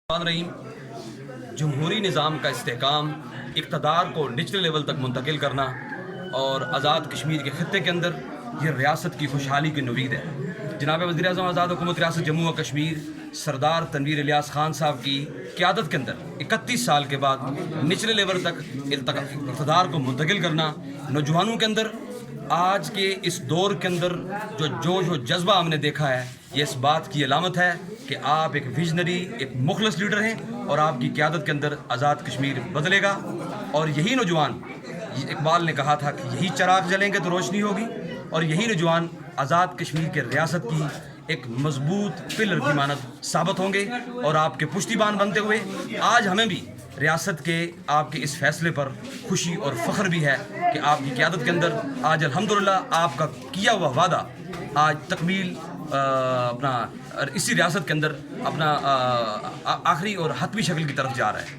رحیم جمہوری نظام کا استحکام، اقتدار کو نچلے لیول تک منتقل کرنا اور آزاد کشمیر کے خطے کے اندر یہ ریاست کی خوشحالی کی نوید ہے۔ جناب وزیر اعظم آزاد حکومت ریاست جموں و کشمیر سردار تنویر الیاس خان صاحب کی قیادت کے اندر 31 سال کے بعد نچلے لیول تک اقتدار کو منتقل کرنا، نوجوانوں کے اندر آج کے اس دور کے اندر جو جوش و جذبہ ہم نے دیکھا ہے، یہ اس بات کی علامت ہے کہ آپ ایک ویژنری، ایک مخلص لیڈر ہیں اور آپ کی قیادت کے اندر آزاد کشمیر بدلے گا۔ اور یہی نوجوان، اقبال نے کہا تھا کہ یہی چراغ جلیں گے تو روشنی ہوگی، اور یہی نوجوان آزاد کشمیر کے ریاست کی ایک مضبوط پلر کی مانند ثابت ہوں گے اور آپ کے پشتی بان بنتے ہوئے آج ہمیں بھی ریاست کے آپ کے اس فیصلے پر خوشی اور فخر بھی ہے کہ آپ کی قیادت کے اندر آج الحمدللہ آپ کا کیا ہوا وعدہ آج تکمیل اپنا اسی ریاست کے اندر اپنا آخری اور حتمی شکل کی طرف جا رہا ہے۔